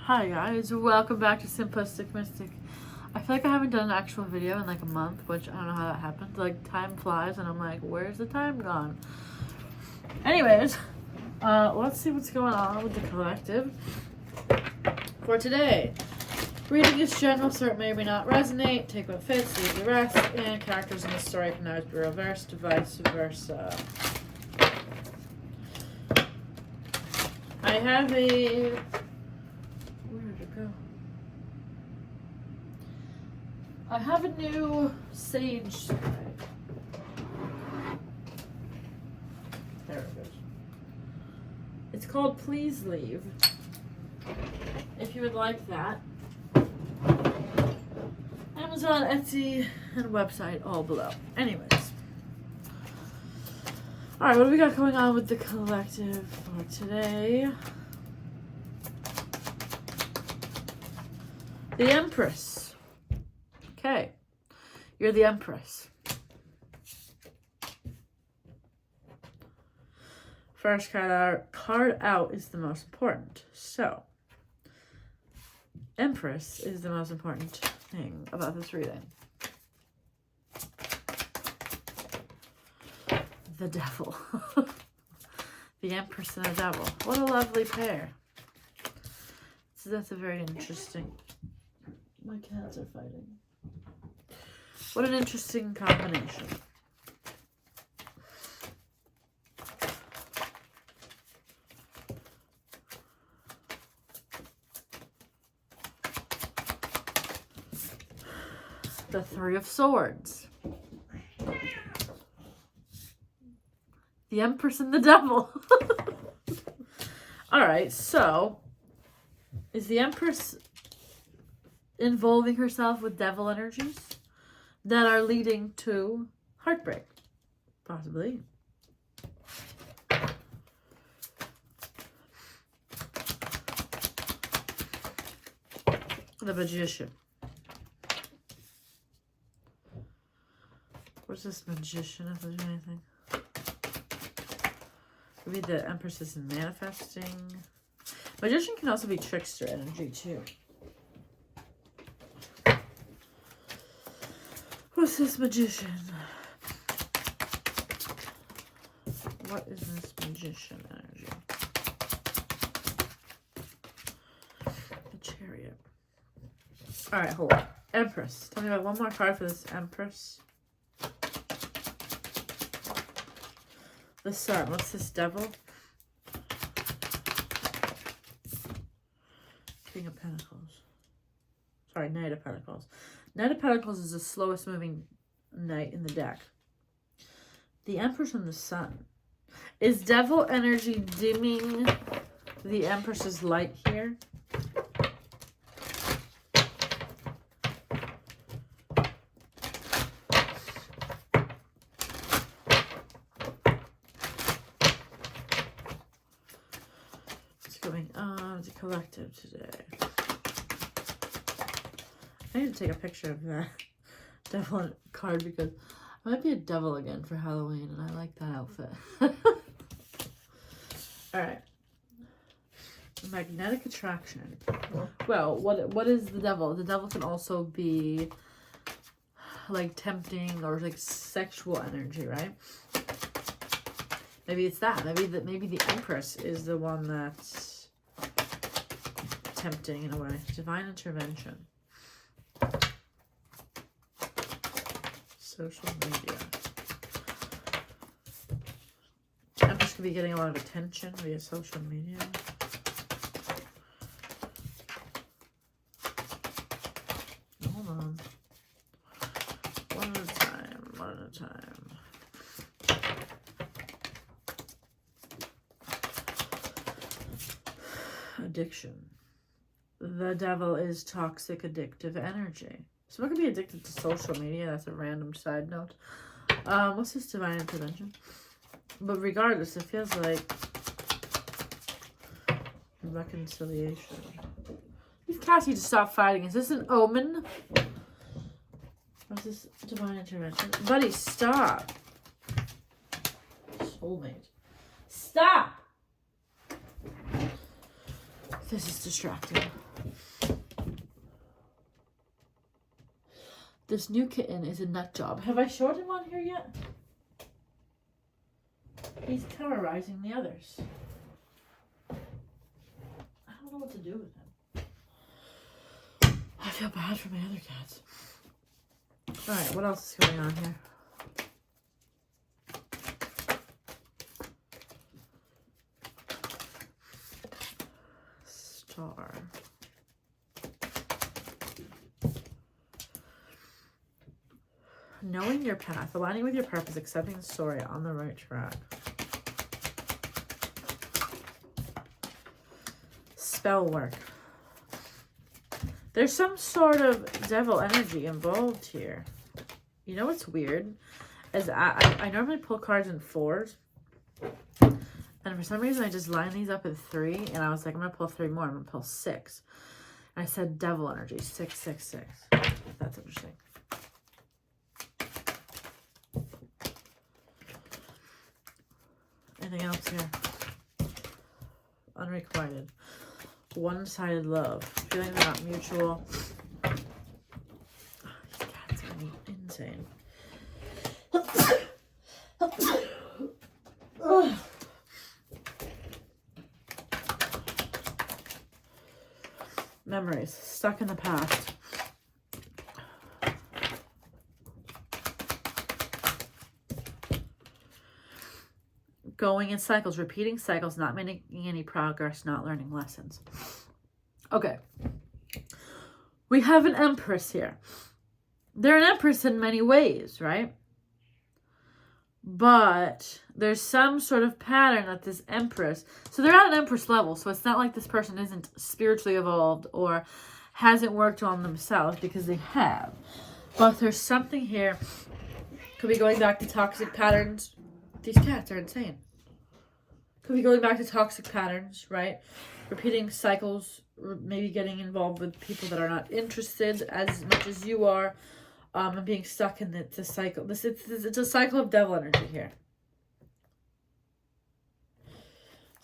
Hi guys, welcome back to Simplistic Mystic. I feel like I haven't done an actual video in like a month, which I don't know how that happened. Like, time flies and I'm like, where's the time gone? Anyways, let's see what's going on with the collective for today. Reading is general, so it may or may not resonate. Take what fits, leave the rest, and characters in the story can always be reversed, vice versa. I have a... Where did it go? I have a new sage spray. There it goes. It's called Please Leave. If you would like that. Amazon, Etsy, and website all below. Anyways. Alright, what do we got going on with the collective for today? The Empress. Okay. You're the Empress. First card out is the most important. So, Empress is the most important thing about this reading. The Devil. The Empress and the Devil. What a lovely pair. So that's a very interesting... My cats are fighting. What an interesting combination. The Three of Swords. The Empress and the Devil. Alright, so is the Empress involving herself with devil energies that are leading to heartbreak? Possibly. The Magician. What's this Magician, if there's anything? Maybe the Empress is manifesting. Magician can also be trickster energy too. What's this Magician? What is this Magician energy? The Chariot. Alright, hold on. Empress. Tell me about one more card for this Empress. The Sun. What's this Devil? King of Pentacles. Sorry, Knight of Pentacles. Knight of Pentacles is the slowest moving knight in the deck. The Empress and the Sun. Is Devil energy dimming the Empress's light here? Going on the collective today. I need to take a picture of that devil card because I might be a devil again for Halloween and I like that outfit. Alright. Magnetic attraction. Well, what is the devil? The devil can also be like tempting or like sexual energy, right? Maybe it's that. Maybe the Empress is the one that's tempting in a way. Divine intervention. Social media. Empress could be getting a lot of attention via social media. Hold on. One at a time. One at a time. Addiction. The Devil is toxic, addictive energy. Someone could be addicted to social media. That's a random side note. What's this divine intervention? But regardless, it feels like reconciliation. These cats need to stop fighting. Is this an omen? What's this divine intervention? Buddy, stop. Soulmate. Stop! This is distracting. This new kitten is a nut job. Have I showed him on here yet? He's terrorizing the others. I don't know what to do with him. I feel bad for my other cats. Alright, what else is going on here? Star. Knowing your path, aligning with your purpose, accepting the story, on the right track. Spell work. There's some sort of devil energy involved here. You know what's weird? Is I normally pull cards in 4s. And for some reason, I just line these up in 3. And I was like, I'm going to pull 3 more. I'm going to pull 6. And I said devil energy. 6, 6, 6. That's interesting. Anything else here? Unrequited. One-sided love. Feeling not mutual. Oh, these cats are insane. Memories. Stuck in the past. Going in cycles, repeating cycles, not making any progress, not learning lessons. Okay. We have an Empress here. They're an Empress in many ways, right? But there's some sort of pattern that this Empress... So they're at an Empress level, so it's not like this person isn't spiritually evolved or hasn't worked on themselves, because they have. But there's something here. Could be going back to toxic patterns. These cats are insane. Could be going back to toxic patterns, right? Repeating cycles, maybe getting involved with people that are not interested as much as you are, and being stuck in the cycle. It's a cycle of devil energy here.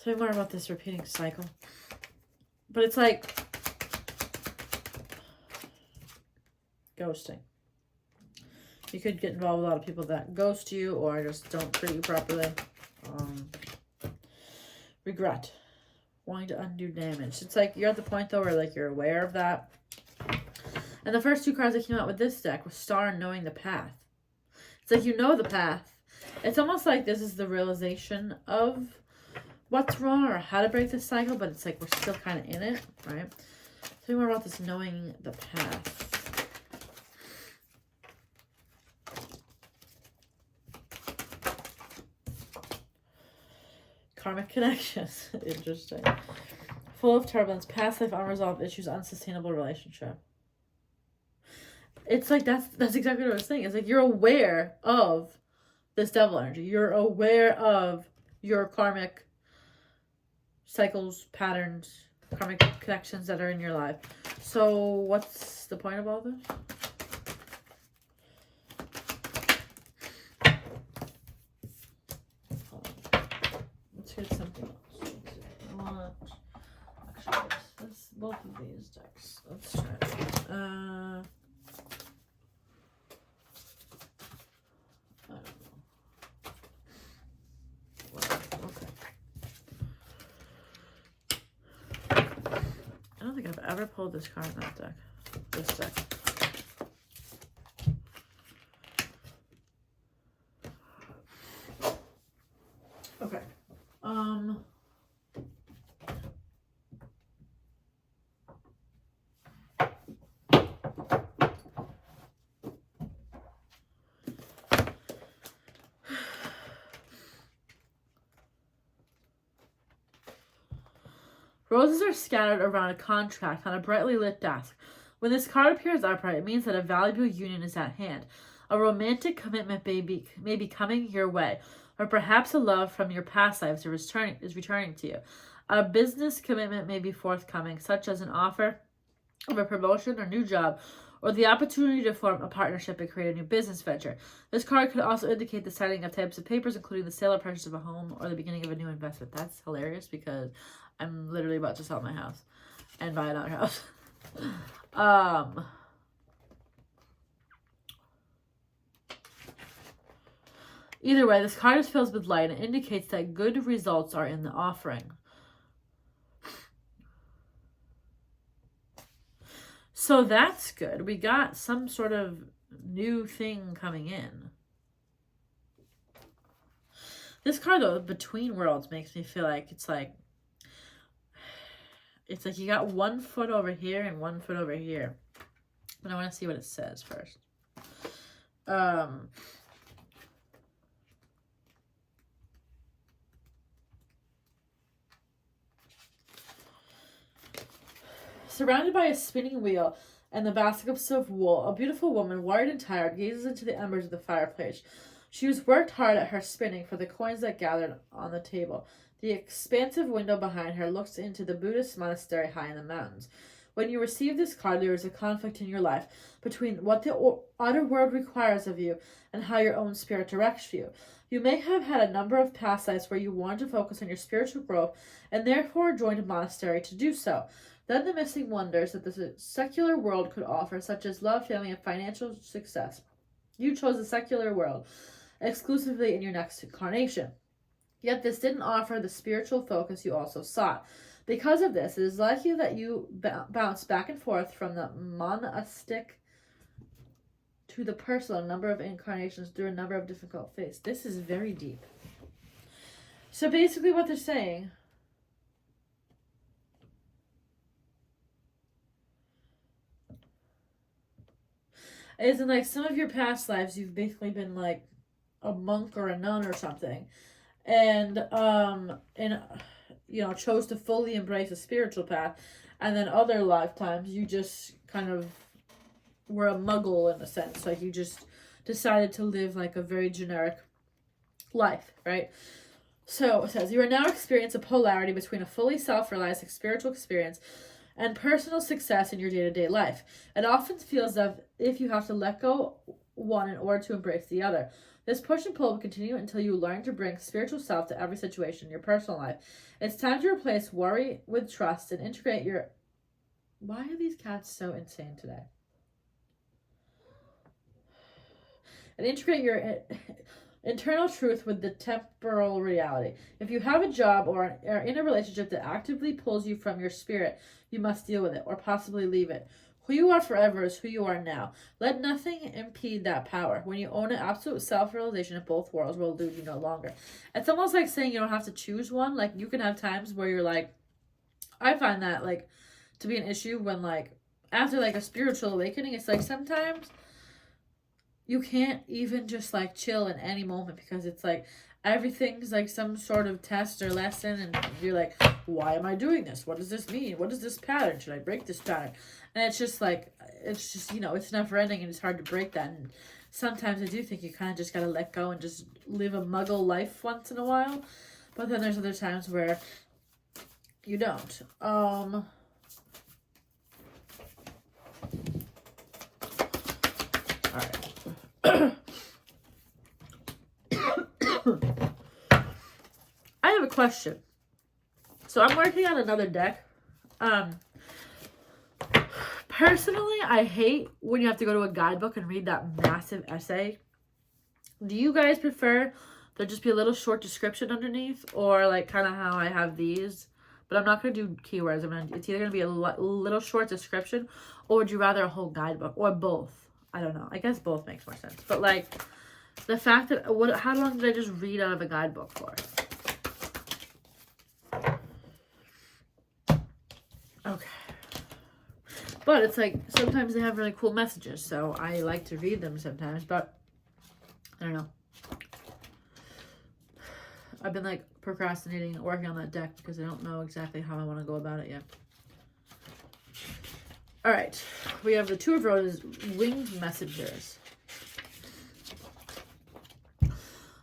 Tell me more about this repeating cycle. But it's like ghosting. You could get involved with a lot of people that ghost you or just don't treat you properly. Regret. Wanting to undo damage. It's like you're at the point though where like you're aware of that. And the first 2 cards that came out with this deck was Star and Knowing the Path. It's like you know the path. It's almost like this is the realization of what's wrong or how to break this cycle, but it's like we're still kind of in it, right? Tell me more about this knowing the path. Karmic connections. Interesting. Full of turbulence, past life, unresolved issues, unsustainable relationship. It's like that's exactly what I was saying. It's like you're aware of this devil energy. You're aware of your karmic cycles, patterns, karmic connections that are in your life. So what's the point of all this? Let's get something else. Actually, let's both of these decks. Let's try it. I don't know. Whatever. Okay. I don't think I've ever pulled this card in that deck. This deck. Okay. Roses are scattered around a contract on a brightly lit desk. When this card appears upright, it means that a valuable union is at hand. A romantic commitment may be coming your way, or perhaps a love from your past lives is returning to you. A business commitment may be forthcoming, such as an offer of a promotion or new job, or the opportunity to form a partnership and create a new business venture. This card could also indicate the signing of types of papers, including the sale or purchase of a home or the beginning of a new investment. That's hilarious because I'm literally about to sell my house and buy another house. Either way, this card is filled with light and indicates that good results are in the offering. So that's good. We got some sort of new thing coming in. This card, though, Between Worlds, makes me feel like it's like you got 1 foot over here and 1 foot over here. But I want to see what it says first. Surrounded by a spinning wheel and the baskets of wool, a beautiful woman, worried and tired, gazes into the embers of the fireplace. She has worked hard at her spinning for the coins that gathered on the table. The expansive window behind her looks into the Buddhist monastery high in the mountains. When you receive this card, there is a conflict in your life between what the outer world requires of you and how your own spirit directs you. You may have had a number of past lives where you wanted to focus on your spiritual growth and therefore joined a monastery to do so. Then the missing wonders that the secular world could offer, such as love, family, and financial success. You chose the secular world exclusively in your next incarnation. Yet this didn't offer the spiritual focus you also sought. Because of this, it is likely that you bounce back and forth from the monastic to the personal number of incarnations through a number of difficult phases. This is very deep. So basically what they're saying is in like some of your past lives, you've basically been like a monk or a nun or something. And chose to fully embrace a spiritual path. And then other lifetimes, you just kind of were a muggle in a sense. Like you just decided to live like a very generic life, right? So it says, you are now experiencing a polarity between a fully self-realized spiritual experience and personal success in your day-to-day life. It often feels as if you have to let go one in order to embrace the other. This push and pull will continue until you learn to bring spiritual self to every situation in your personal life. It's time to replace worry with trust and integrate your... Why are these cats so insane today? And integrate your internal truth with the temporal reality. If you have a job or are in a relationship that actively pulls you from your spirit, you must deal with it or possibly leave it. Who you are forever is who you are now. Let nothing impede that power. When you own an absolute self-realization of both worlds will elude you no longer. It's almost like saying you don't have to choose one. Like, you can have times where you're like, I find that, like, to be an issue when, like, after, like, a spiritual awakening, it's like sometimes you can't even just, like, chill in any moment because it's like everything's like some sort of test or lesson and you're like, why am I doing this? What does this mean? What is this pattern? Should I break this pattern? And it's just like, it's just, it's never ending and it's hard to break that. And sometimes I do think you kind of just got to let go and just live a muggle life once in a while. But then there's other times where you don't. All right. I have a question. So I'm working on another deck. Personally, I hate when you have to go to a guidebook and read that massive essay. Do you guys prefer there just be a little short description underneath, or like kind of how I have these? But I'm not going to do keywords. It's either going to be a little short description, or would you rather a whole guidebook, or both? I don't know. I guess both makes more sense. But like the fact that how long did I just read out of a guidebook for? Okay. But it's like sometimes they have really cool messages, so I like to read them sometimes, but I don't know. I've been like procrastinating working on that deck because I don't know exactly how I want to go about it yet. All right, we have the Two of Roses, Winged Messengers.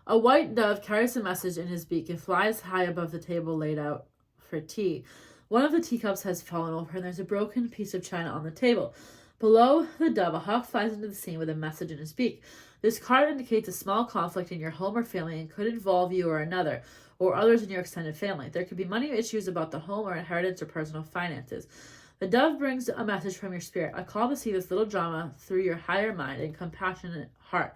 A white dove carries a message in his beak and flies high above the table laid out for tea. One of the teacups has fallen over and there's a broken piece of china on the table. Below the dove, a hawk flies into the scene with a message in his beak. This card indicates a small conflict in your home or family and could involve you or another, or others in your extended family. There could be money issues about the home or inheritance or personal finances. The dove brings a message from your spirit, a call to see this little drama through your higher mind and compassionate heart.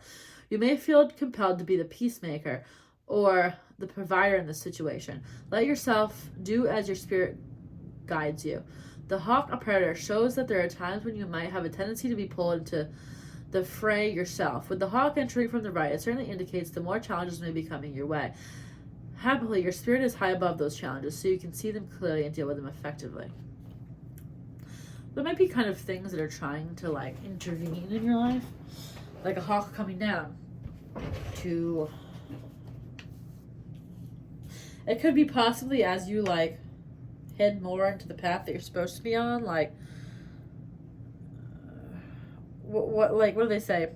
You may feel compelled to be the peacemaker or the provider in this situation. Let yourself do as your spirit guides you. The hawk, a predator, shows that there are times when you might have a tendency to be pulled into the fray yourself. With the hawk entering from the right, it certainly indicates the more challenges may be coming your way. Happily, your spirit is high above those challenges, so you can see them clearly and deal with them effectively. There might be kind of things that are trying to like intervene in your life, like a hawk coming down to. It could be possibly as you like head more into the path that you're supposed to be on, like what do they say?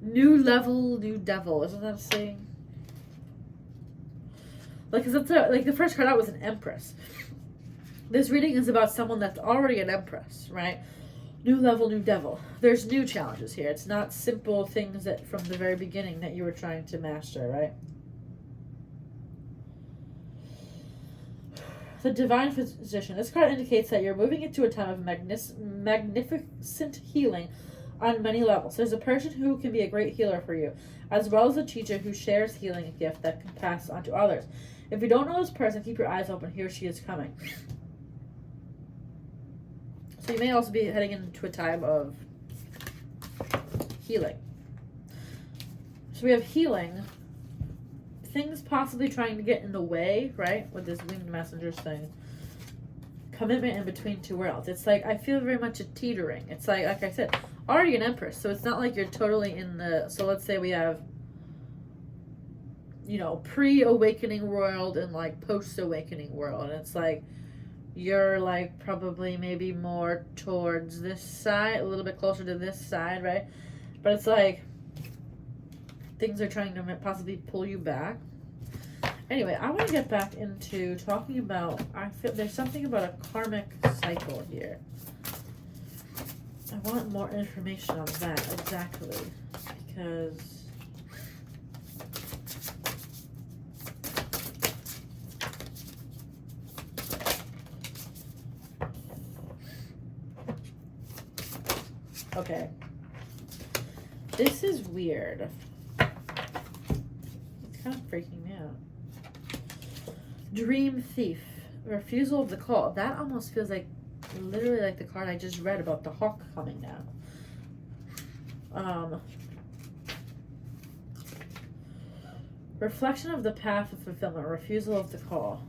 New level, new devil. Isn't that a saying? Like, cause that's like the first card out was an Empress. This reading is about someone that's already an Empress, right? New level, new devil. There's new challenges here. It's not simple things that from the very beginning that you were trying to master, right? The Divine Physician. This card indicates that you're moving into a time of magnificent healing on many levels. There's a person who can be a great healer for you, as well as a teacher who shares healing gift that can pass on to others. If you don't know this person, keep your eyes open. He or she is coming. So you may also be heading into a time of healing. So we have healing. Things possibly trying to get in the way, right? With this winged messengers thing. Commitment in between two worlds. It's like, I feel very much a teetering. It's like I said, already an Empress. So it's not like you're totally in the, so let's say we have, you know, pre-awakening world and like post-awakening world. And it's like, you're like probably maybe more towards this side, a little bit closer to this side, right? But it's like, things are trying to possibly pull you back. Anyway, I want to get back into talking about, I feel there's something about a karmic cycle here. I want more information on that exactly, because okay, this is weird. It's kind of freaking me out. Dream Thief. Refusal of the call. That almost feels like literally like the card I just read about the hawk coming down. Reflection of the path of fulfillment. Refusal of the call.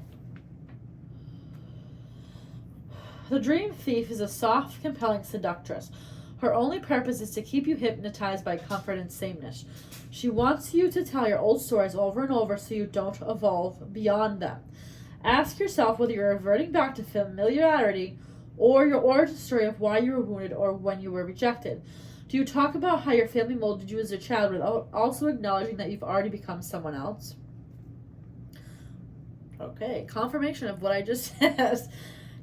The Dream Thief is a soft, compelling seductress. Her only purpose is to keep you hypnotized by comfort and sameness. She wants you to tell your old stories over and over so you don't evolve beyond them. Ask yourself whether you're reverting back to familiarity or your origin story of why you were wounded or when you were rejected. Do you talk about how your family molded you as a child without also acknowledging that you've already become someone else? Okay, confirmation of what I just said.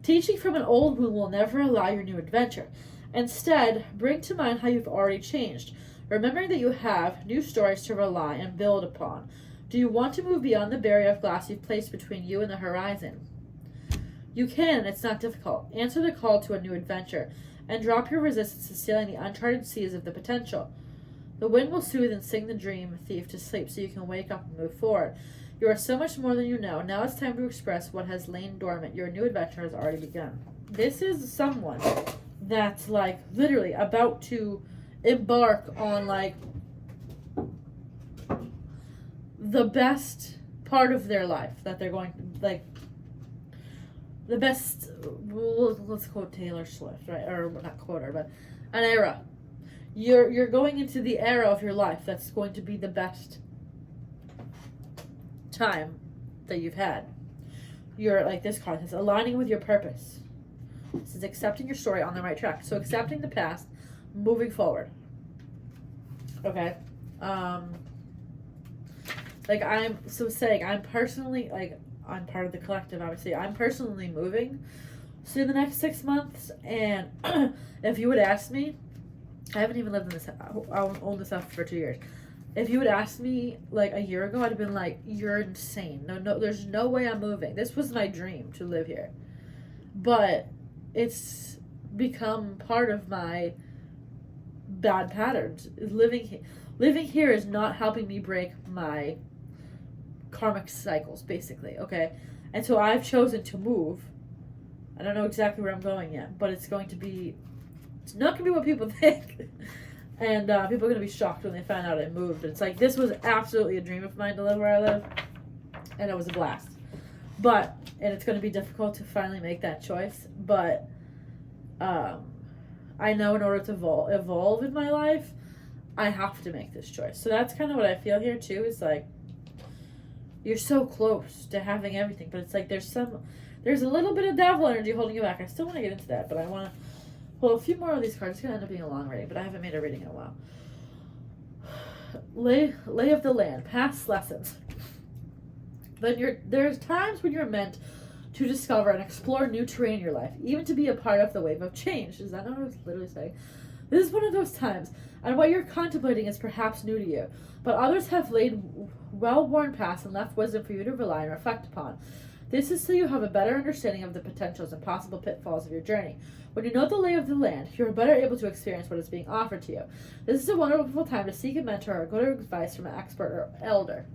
Teaching from an old wound will never allow your new adventure. Instead, bring to mind how you've already changed, remembering that you have new stories to rely and build upon. Do you want to move beyond the barrier of glass you've placed between you and the horizon? You can, it's not difficult. Answer the call to a new adventure, and drop your resistance to sailing the uncharted seas of the potential. The wind will soothe and sing the dream thief to sleep so you can wake up and move forward. You are so much more than you know. Now it's time to express what has lain dormant. Your new adventure has already begun. This is someone that's like literally about to embark on like the best part of their life that they're going to, like, the best, let's quote Taylor Swift, right? Or not quote her, but an era. You're going into the era of your life that's going to be the best time that you've had. You're, like this card says, aligning with your purpose. This is accepting your story on the right track. So accepting the past, moving forward. Okay. Like I'm personally, like, I'm part of the collective, obviously. I'm personally moving in the next 6 months, and if you would ask me, I haven't even lived in this, I own this house for 2 years. If you would ask me, like, a year ago, I'd have been like, you're insane. No, there's no way I'm moving. This was my dream, to live here. But it's become part of my bad patterns. Living here is not helping me break my karmic cycles, basically, okay? And so I've chosen to move. I don't know exactly where I'm going yet, but it's not going to be what people think. And people are going to be shocked when they find out I moved. It's like, this was absolutely a dream of mine to live where I live, and it was a blast. And it's going to be difficult to finally make that choice, but I know in order to evolve in my life, I have to make this choice. So that's kind of what I feel here too. Is like, you're so close to having everything, but it's like there's a little bit of devil energy holding you back. I still want to get into that, but I want to pull a few more of these cards. It's gonna end up being a long reading, but I haven't made a reading in a while. Lay of the land, past lessons. There's times when you're meant to discover and explore new terrain in your life, even to be a part of the wave of change. Is that not what I was literally saying? This is one of those times, and what you're contemplating is perhaps new to you, but others have laid well-worn paths and left wisdom for you to rely and reflect upon. This is so you have a better understanding of the potentials and possible pitfalls of your journey. When you know the lay of the land, you are better able to experience what is being offered to you. This is a wonderful time to seek a mentor or good advice from an expert or elder.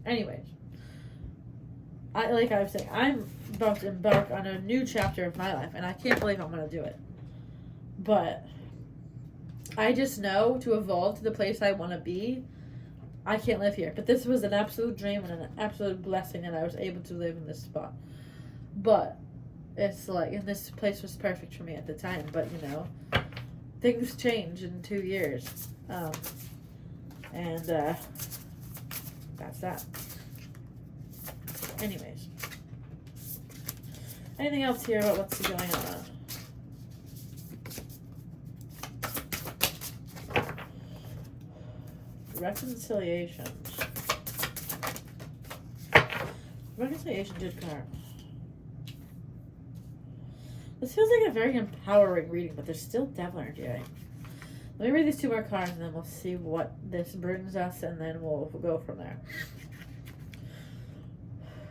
Anyways, like I was saying, I'm about to embark on a new chapter of my life, and I can't believe I'm going to do it. But I just know to evolve to the place I want to be, I can't live here. But this was an absolute dream and an absolute blessing that I was able to live in this spot. But it's like, and this place was perfect for me at the time. But, you know, things change in 2 years. And that's that. Anyways. Anything else here about what's going on? Reconciliation. Reconciliation did card. This feels like a very empowering reading, but there's still devil energy. Right? Let me read these 2 more cards, and then we'll see what this brings us, and then we'll go from there.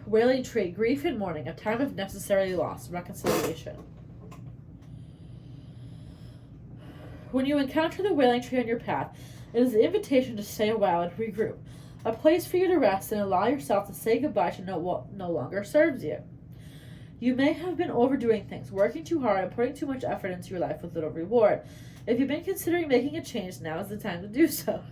Wailing tree, grief and mourning, a time of necessary loss, reconciliation. When you encounter the wailing tree on your path, it is an invitation to stay a while and regroup, a place for you to rest and allow yourself to say goodbye to what no longer serves you. You may have been overdoing things, working too hard and putting too much effort into your life with little reward. If you've been considering making a change, now is the time to do so.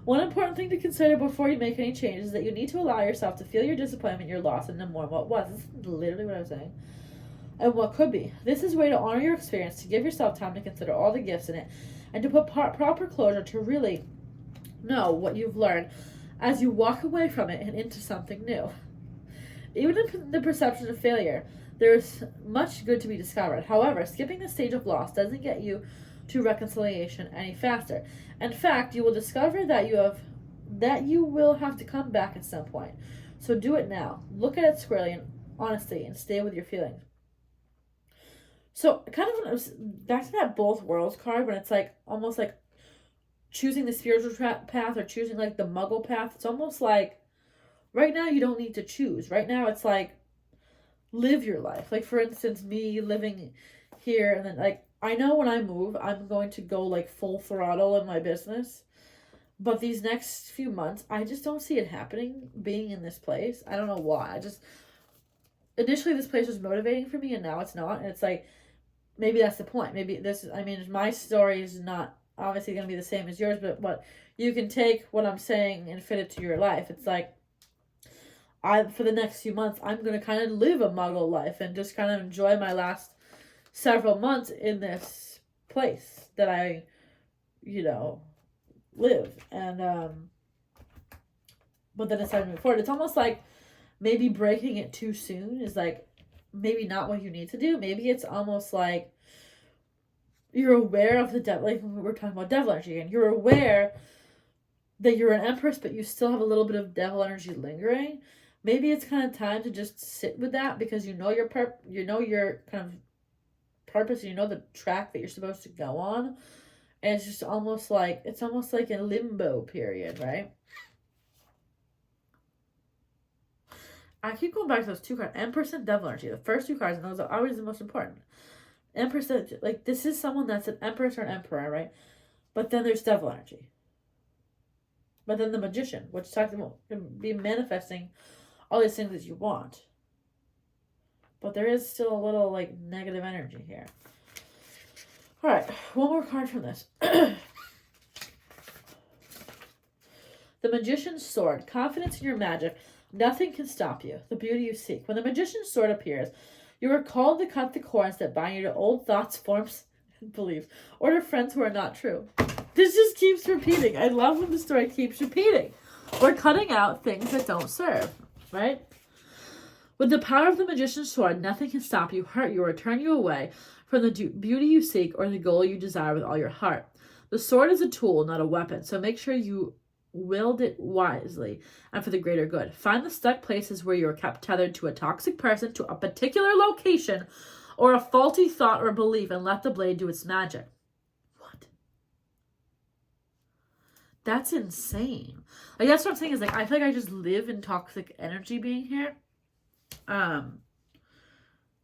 One important thing to consider before you make any changes is that you need to allow yourself to feel your disappointment, your loss, and to mourn what was. This is literally what I was saying. And what could be. This is a way to honor your experience, to give yourself time to consider all the gifts in it, and to put proper closure to really know what you've learned as you walk away from it and into something new. Even in the perception of failure, there is much good to be discovered. However, skipping the stage of loss doesn't get you to reconciliation any faster. In fact, you will discover that you will have to come back at some point. So do it now. Look at it squarely and honestly, and stay with your feelings. So kind of back to that both worlds card, when it's like almost like choosing the spiritual path or choosing like the muggle path. It's almost like right now you don't need to choose. Right now it's like live your life. Like for instance, me living here, and then like I know when I move, I'm going to go like full throttle in my business. But these next few months, I just don't see it happening, being in this place. I don't know why. Initially this place was motivating for me, and now it's not. And it's like, maybe that's the point. Maybe my story is not obviously going to be the same as yours, but what you can take what I'm saying and fit it to your life. It's like, for the next few months, I'm going to kind of live a muggle life and just kind of enjoy my last several months in this place that I, live. And, but then it's time to move forward. It's almost like maybe breaking it too soon is like maybe not what you need to do. Maybe it's almost like you're aware of the devil, like when we're talking about devil energy, and you're aware that you're an Empress, but you still have a little bit of devil energy lingering. Maybe it's kind of time to just sit with that, because you know your kind of purpose, you know the track that you're supposed to go on, and it's just almost like a limbo period, right? I keep going back to those 2 cards, Empress and Devil Energy, the first 2 cards, and those are always the most important. Empress, like, this is someone that's an Empress or an Emperor, right? But then there's devil energy. But then the Magician, which talks about be manifesting all these things that you want. But there is still a little, like, negative energy here. All right, one more card from this. The Magician's Sword. Confidence in your magic. Nothing can stop you. The beauty you seek. When the Magician's Sword appears, you are called to cut the cords that bind you to old thoughts, forms, and beliefs, or to friends who are not true. This just keeps repeating. I love when the story keeps repeating. We're cutting out things that don't serve, right? With the power of the Magician's Sword, nothing can stop you, hurt you, or turn you away from the beauty you seek or the goal you desire with all your heart. The sword is a tool, not a weapon, so make sure you wield it wisely and for the greater good. Find the stuck places where you are kept tethered to a toxic person, to a particular location, or a faulty thought or belief, and let the blade do its magic. What? That's insane. Like, that's what I'm saying is, like, I feel like I just live in toxic energy being here.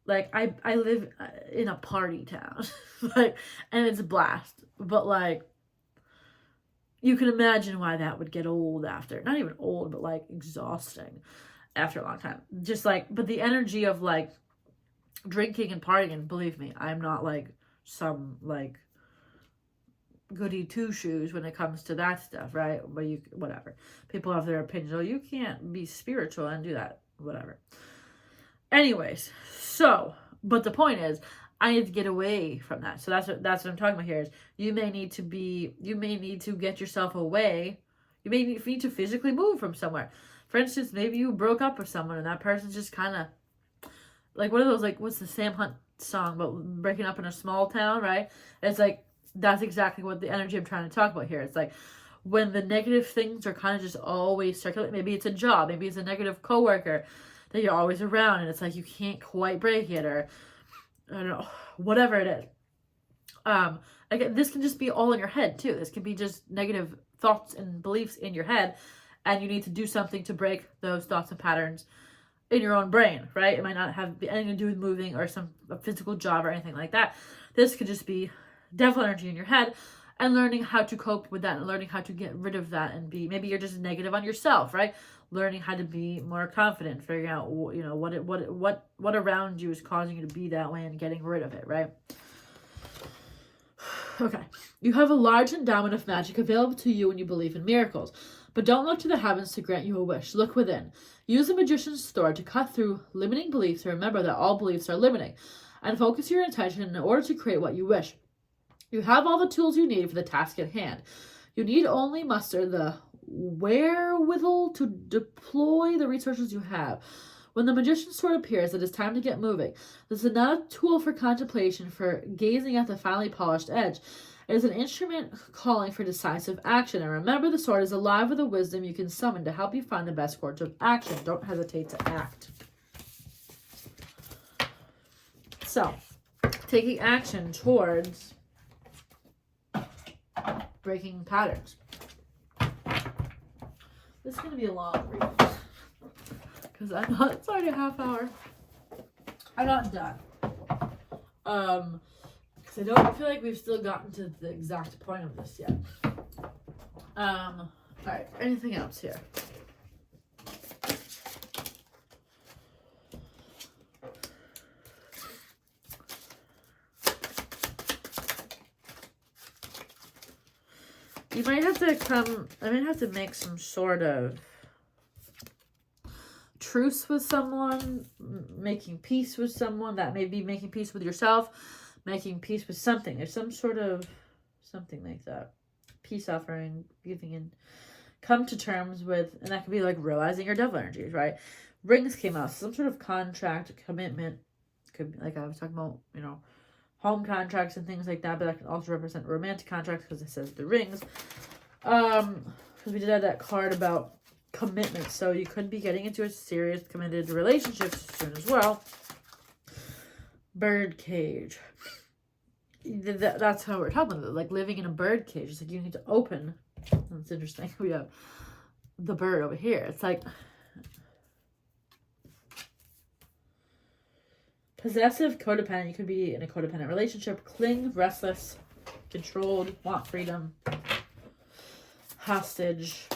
Like, I live in a party town, like, and it's a blast, but, like, you can imagine why that would get old after. Not even old, but, like, exhausting after a long time. Just, like, but the energy of, like, drinking and partying, believe me, I'm not, like, some, like, goody two-shoes when it comes to that stuff, right? But you, whatever. People have their opinions. Oh, you can't be spiritual and do that. Whatever. Anyways, so, but the point is, I need to get away from that. So that's what I'm talking about here is you may need to get yourself away. You may need to physically move from somewhere. For instance, maybe you broke up with someone and that person's just kind of like, what are those, like, what's the Sam Hunt song about breaking up in a small town, right? It's like, that's exactly what the energy I'm trying to talk about here. It's like when the negative things are kind of just always circulating. Maybe it's a job, maybe it's a negative coworker that you're always around and it's like you can't quite break it, or I don't know, whatever it is. Again, this can just be all in your head too. This can be just negative thoughts and beliefs in your head, and you need to do something to break those thoughts and patterns in your own brain, right? It might not have anything to do with moving or a physical job or anything like that. This could just be devil energy in your head, and learning how to cope with that and learning how to get rid of that and be, maybe you're just negative on yourself, right? Learning how to be more confident, figuring out, you know, what around you is causing you to be that way and getting rid of it, right? Okay. You have a large endowment of magic available to you when you believe in miracles, but don't look to the heavens to grant you a wish. Look within. Use the Magician's Sword to cut through limiting beliefs, and remember that all beliefs are limiting, and focus your intention in order to create what you wish. You have all the tools you need for the task at hand. You need only muster the wherewithal to deploy the resources you have. When the Magician's Sword appears, it is time to get moving. This is not a tool for contemplation, for gazing at the finely polished edge. It is an instrument calling for decisive action. And remember, the sword is alive with the wisdom you can summon to help you find the best course of action. Don't hesitate to act. So, taking action towards breaking patterns. This is going to be a long read. Because I thought it's already a half hour. I'm not done. Because I don't feel like we've still gotten to the exact point of this yet. Alright, anything else here? You might have to I might have to make some sort of truce with someone, making peace with someone. That may be making peace with yourself, making peace with something. There's some sort of something like that. Peace offering, giving in, come to terms with, and that could be like realizing your devil energies, right? Rings came out, some sort of contract, commitment. Could be like I was talking about, you know, home contracts and things like that, but that can also represent romantic contracts because it says the rings. Because we did have that card about commitment, so you could be getting into a serious committed relationship soon as well. Bird cage. That's how we're talking about it, like living in a bird cage. It's like you need to open. That's interesting. We have the bird over here. It's like Possessive, codependent. You could be in a codependent relationship. Cling, restless, controlled, want freedom, hostage,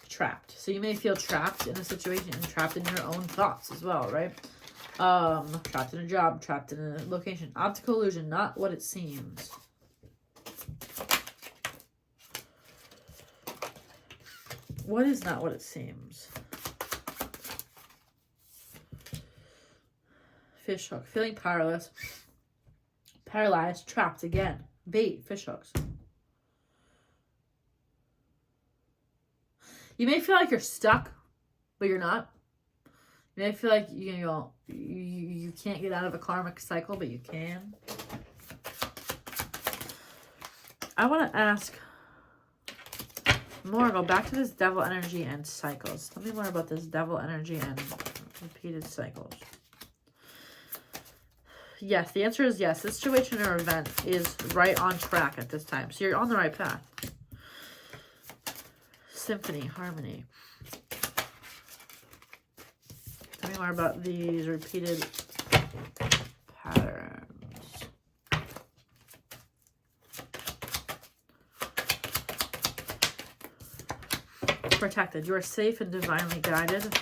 trapped. So you may feel trapped in a situation and trapped in your own thoughts as well, right? Trapped in a job, trapped in a location. Optical illusion, not what it seems. What is not what it seems? Fish hook, feeling powerless, paralyzed, trapped again. Bait, fish hooks. You may feel like you're stuck, but you're not. You may feel like you can't get out of a karmic cycle, but you can. I want to ask more. Go back to this devil energy and cycles. Tell me more about this devil energy and repeated cycles. Yes, the answer is yes. This situation or event is right on track at this time. So you're on the right path. Symphony, harmony. Tell me more about these repeated patterns. Protected. You are safe and divinely guided.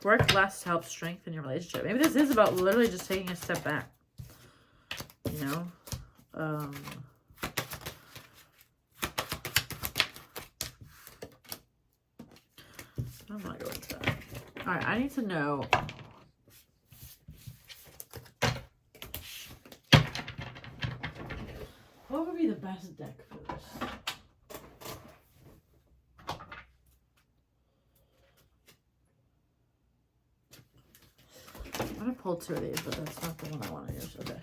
Work less to help strengthen your relationship. Maybe this is about literally just taking a step back. You know? I'm not going to that. Alright, I need to know. What would be the best deck for this? I'm going to pull two of these, but that's not the one I want to use. Okay.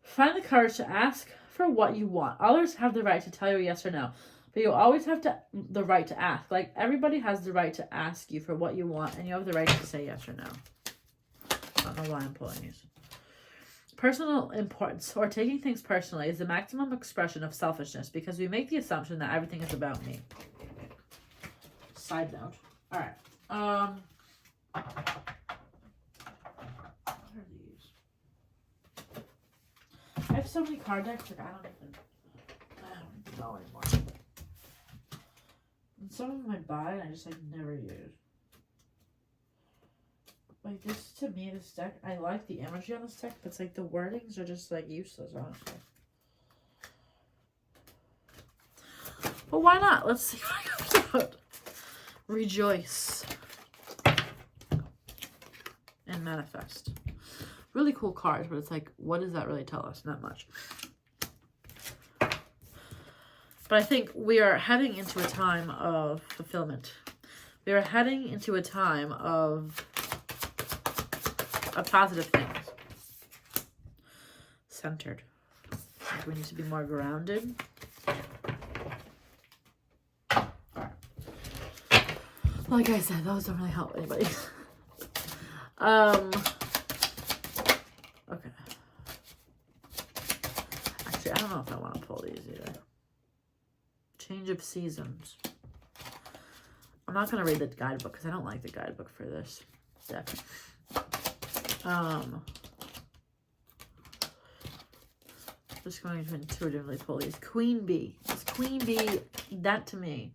Find the courage to ask for what you want. Others have the right to tell you yes or no, but you always have the right to ask. Like, everybody has the right to ask you for what you want, and you have the right to say yes or no. I don't know why I'm pulling these. Personal importance, or taking things personally, is the maximum expression of selfishness because we make the assumption that everything is about me. Side note. All right. What are these? I have so many card decks, like I don't even know anymore. And some of them I buy and I just like never use. Like this, to me, this deck, I like the energy on this deck, but it's like the wordings are just like useless, honestly. Well, why not? Let's see what comes out. Rejoice. And manifest. Really cool cards, but it's like, what does that really tell us? Not much. But I think we are heading into a time of fulfillment. We are heading into a time of positive things. Centered. Like we need to be more grounded. Alright. Like I said, those don't really help anybody. Okay. Actually, I don't know if I want to pull these either. Change of seasons. I'm not going to read the guidebook because I don't like the guidebook for this deck. Just going to intuitively pull these. Queen Bee. This Queen Bee, that to me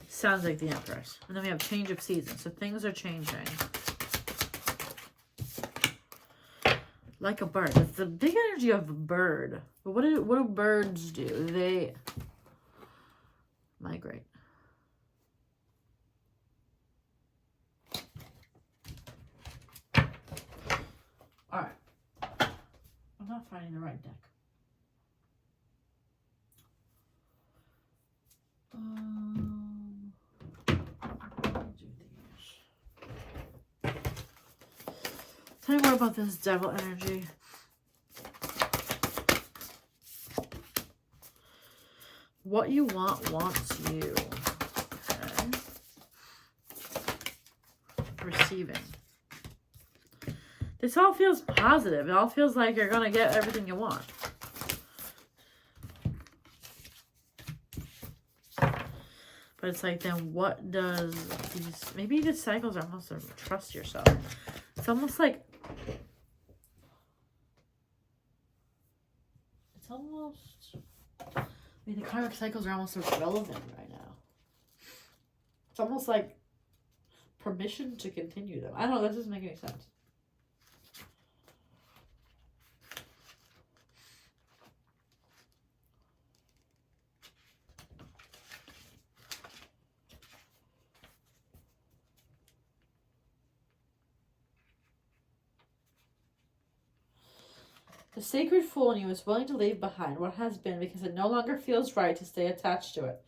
sounds like the Empress. And then we have change of seasons. So things are changing. Like a bird. It's the big energy of a bird. But what do birds do? They migrate. Alright. I'm not finding the right deck. Tell me more about this devil energy. What you want wants you. Okay. Receiving. This all feels positive. It all feels like you're going to get everything you want. But But it's like, then what does these... Maybe the cycles are almost a trust yourself. It's almost like... It's almost... I mean, the karmic cycles are almost irrelevant right now. It's almost like permission to continue them. I don't know, that doesn't make any sense. The sacred fool in you is willing to leave behind what has been because it no longer feels right to stay attached to it.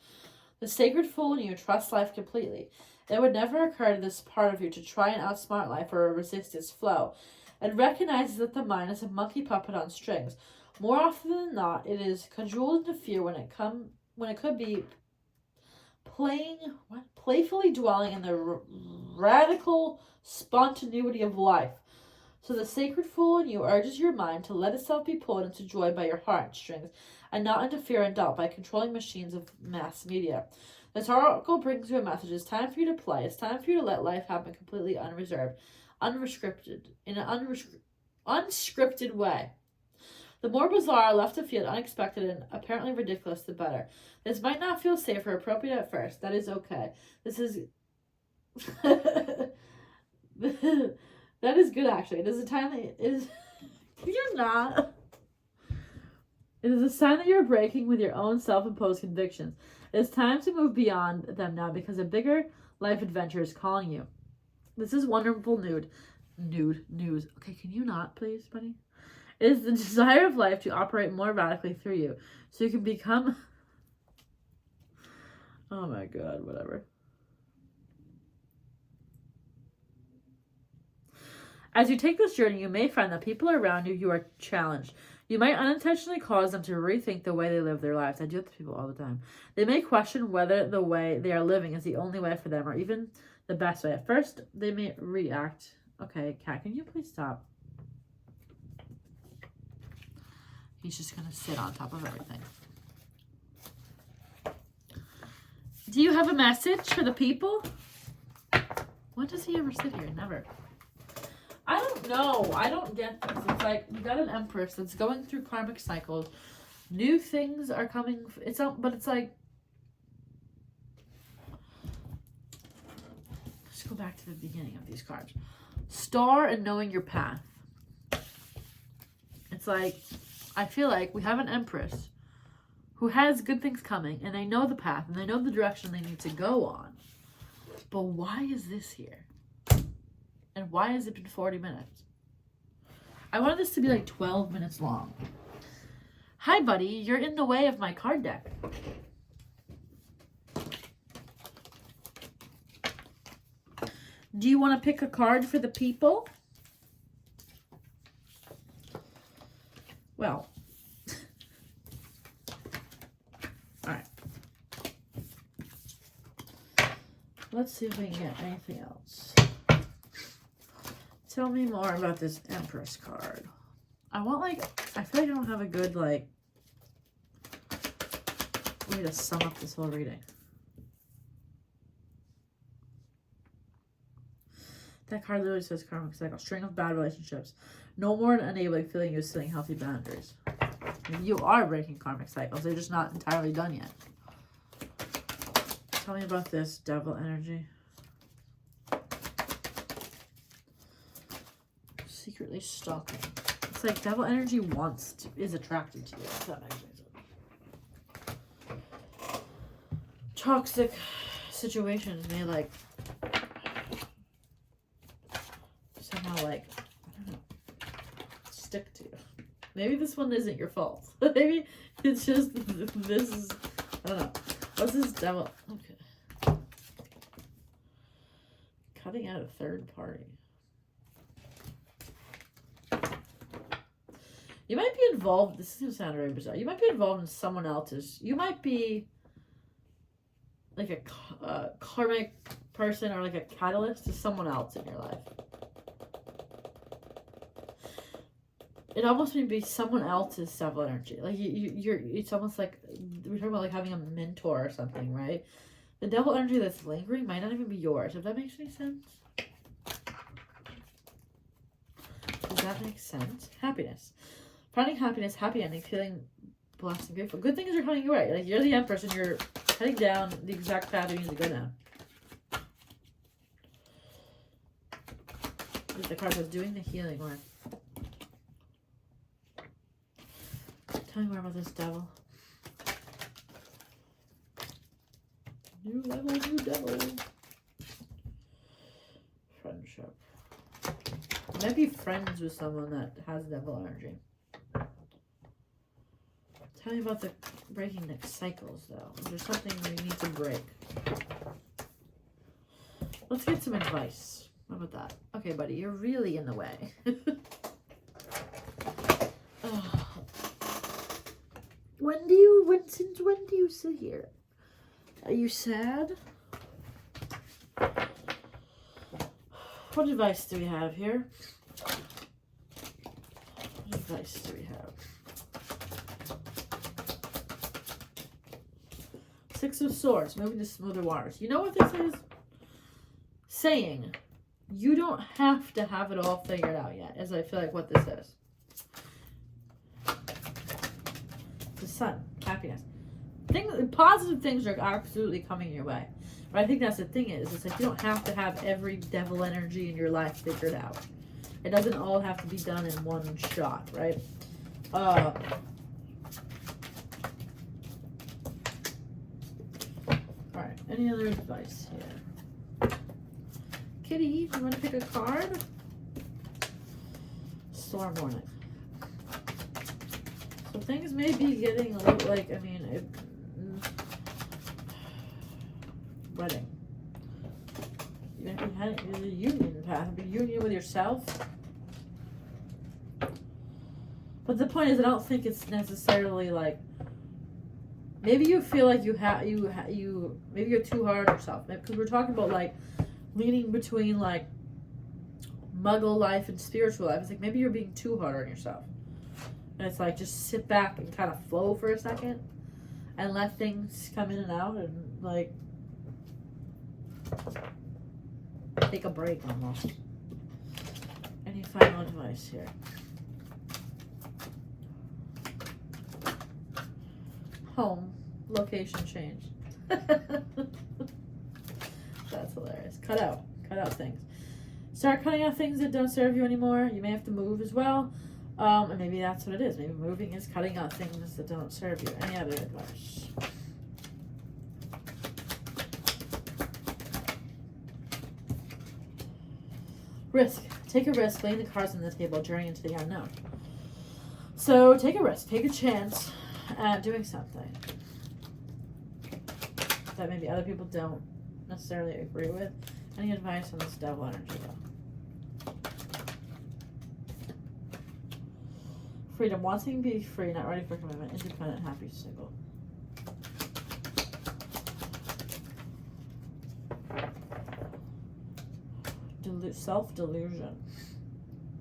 The sacred fool in you trusts life completely. It would never occur to this part of you to try and outsmart life or resist its flow. It recognizes that the mind is a monkey puppet on strings. More often than not, it is cajoled into fear when it could be playfully dwelling in the radical spontaneity of life. So the sacred fool in you urges your mind to let itself be pulled into joy by your heartstrings and not into fear and doubt by controlling machines of mass media. This article brings you a message. It's time for you to play. It's time for you to let life happen completely unreserved, unrestricted, in an unscripted way. The more bizarre, left of field, unexpected, and apparently ridiculous, the better. This might not feel safe or appropriate at first. That is okay. This is... That is good, actually. It is a time that it is... You're not. It is a sign that you're breaking with your own self-imposed convictions. It is time to move beyond them now because a bigger life adventure is calling you. This is wonderful news. Okay, can you not, please, buddy? It is the desire of life to operate more radically through you so you can become... Oh my God, whatever. As you take this journey, you may find that people around you are challenged. You might unintentionally cause them to rethink the way they live their lives. I do that to people all the time. They may question whether the way they are living is the only way for them or even the best way. At first, they may react. Okay, Kat, can you please stop? He's just going to sit on top of everything. Do you have a message for the people? When does he ever sit here? Never. I don't know. I don't get this. It's like you got an Empress that's going through karmic cycles. New things are coming. But it's like, let's go back to the beginning of these cards. Star and knowing your path. It's like, I feel like we have an Empress who has good things coming, and they know the path, and they know the direction they need to go on. But why is this here? And why has it been 40 minutes? I wanted this to be like 12 minutes long. Hi, buddy. You're in the way of my card deck. Do you want to pick a card for the people? Well. All right. Let's see if we can get anything else. Tell me more about this Empress card. I feel like I don't have a good, like, way to sum up this whole reading. That card literally says karmic cycle. String of bad relationships. No more than enabling feeling you setting healthy boundaries. You are breaking karmic cycles. They're just not entirely done yet. Tell me about this devil energy. Secretly stalking. It's like devil energy is attracted to you. If that makes sense. Toxic situations may like somehow like, I don't know, stick to you. Maybe this one isn't your fault. Maybe it's just this is, I don't know. What's this devil? Okay. Cutting out a third party. You might be involved, this is going to sound very bizarre. You might be involved in someone else's. You might be like a karmic person or like a catalyst to someone else in your life. It almost may be someone else's devil energy. Like you're it's almost like we're talking about like having a mentor or something, right? The devil energy that's lingering might not even be yours, if that makes any sense. Does that make sense? Happiness. Finding happiness, happy ending, feeling blessed and grateful. Good things are coming your way. Like, you're the Empress and you're heading down the exact path you need to go down. The card says doing the healing work. Tell me more about this devil. New level, new devil. Friendship. You might be friends with someone that has devil energy. Tell me about the breaking the cycles, though. Is there something we need to break? Let's get some advice. How about that? Okay, buddy, you're really in the way. Since when do you sit here? Are you sad? What advice do we have here? What advice do we have? Six of Swords, moving to smoother waters. You know what this is? Saying, you don't have to have it all figured out yet, as I feel like what this is. The Sun, happiness. Positive things are absolutely coming your way. But I think that's the thing is, it's like you don't have to have every devil energy in your life figured out. It doesn't all have to be done in one shot, right? Alright, any other advice here? Kitty, you want to pick a card? Storm warning. So things may be getting a little like, I mean, wedding. You might be having a union path, a union with yourself. But the point is, I don't think it's necessarily like. Maybe you feel like maybe you're too hard on yourself. Because we're talking about like leaning between like muggle life and spiritual life. It's like maybe you're being too hard on yourself. And it's like just sit back and kind of flow for a second and let things come in and out and like take a break almost. Any final advice here? Home. Location change. That's hilarious. Cut out things. Start cutting out things that don't serve you anymore. You may have to move as well. And maybe that's what it is. Maybe moving is cutting out things that don't serve you. Any other advice? Risk. Take a risk. Laying the cards on the table, journeying into the unknown. So take a risk. Take a chance at doing something that maybe other people don't necessarily agree with. Any advice on this devil energy though? Freedom. Wanting to be free, not ready for commitment. Independent, happy, single. Self-delusion.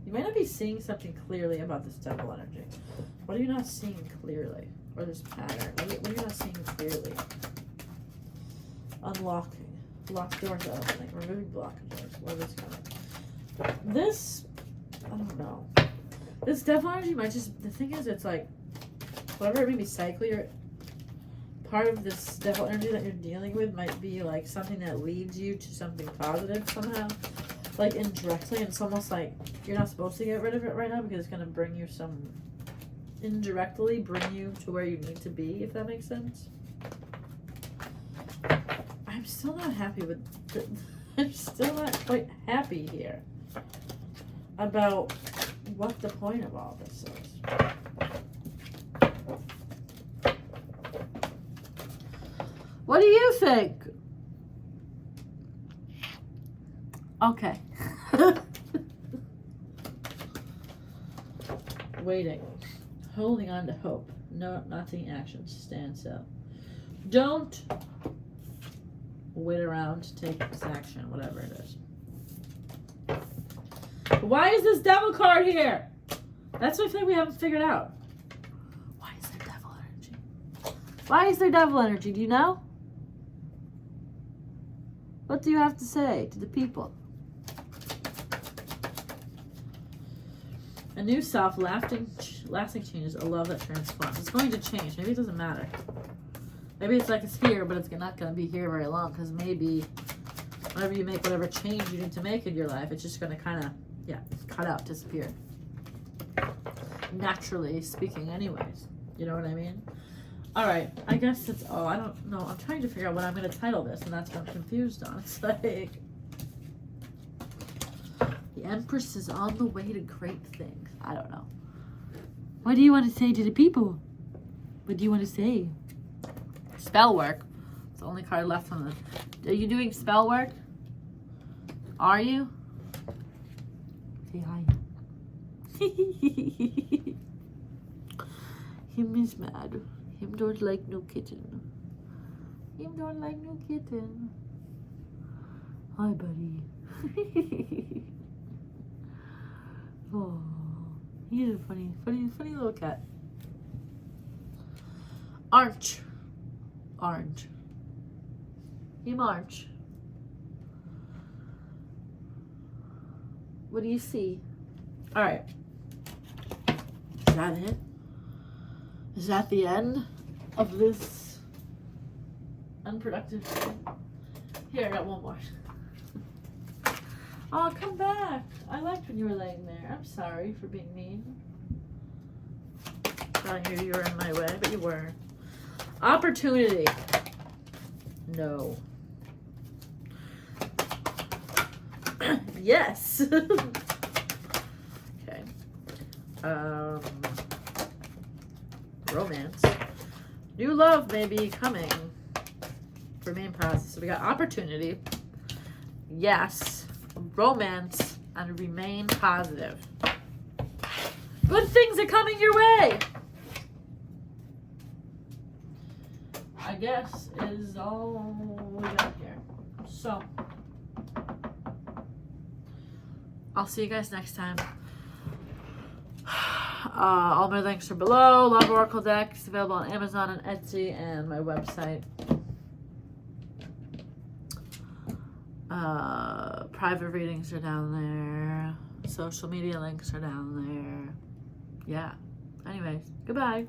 You might not be seeing something clearly about this devil energy. What are you not seeing clearly? Or this pattern? What are you not seeing clearly? Unlocking. Locked doors are opening. Removing blockages. What is coming? This, I don't know. This devil energy might just, the thing is, it's like, whatever it may be cyclically, or part of this devil energy that you're dealing with might be like something that leads you to something positive somehow. Like indirectly, and it's almost like you're not supposed to get rid of it right now because it's going to bring you indirectly bring you to where you need to be, if that makes sense. I'm still not happy with I'm still not quite happy here about what the point of all this is. What do you think? Okay. Waiting. Holding on to hope. No, not taking action. Stand still. Don't wait around. Take action. Whatever it is. Why is this devil card here? That's what I feel like we haven't figured out. Why is there devil energy? Why is there devil energy? Do you know? What do you have to say to the people? A new self, lasting changes, a love that transforms. It's going to change. Maybe it doesn't matter. Maybe it's like it's here, but it's not going to be here very long, because maybe whenever you make whatever change you need to make in your life, it's just going to kind of, yeah, cut out, disappear. Naturally speaking anyways. You know what I mean? Alright, I guess that's all. I don't know. I'm trying to figure out what I'm going to title this, and that's what I'm confused on. It's like... The Empress is on the way to great things. I don't know. What do you want to say to the people? What do you want to say? Spell work. It's the only card left on the... Are you doing spell work? Are you? Say hi. Him is mad. Him don't like no kitten. Him don't like no kitten. Hi, buddy. Oh, he's a funny little cat. Orange. Him orange. What do you see? All right. Is that it? Is that the end of this unproductive thing? Here, I got one more. Oh, come back. I liked when you were laying there. I'm sorry for being mean. I knew you were in my way, but you weren't. Opportunity. No. Yes. Okay. Romance. New love may be coming for main process. So we got opportunity. Yes. Romance. And remain positive. Good things are coming your way. I guess is all we got here. So I'll see you guys next time. All my links are below. Love Oracle decks available on Amazon and Etsy, and my website. Private readings are down there. Social media links are down there. Yeah. Anyways, goodbye.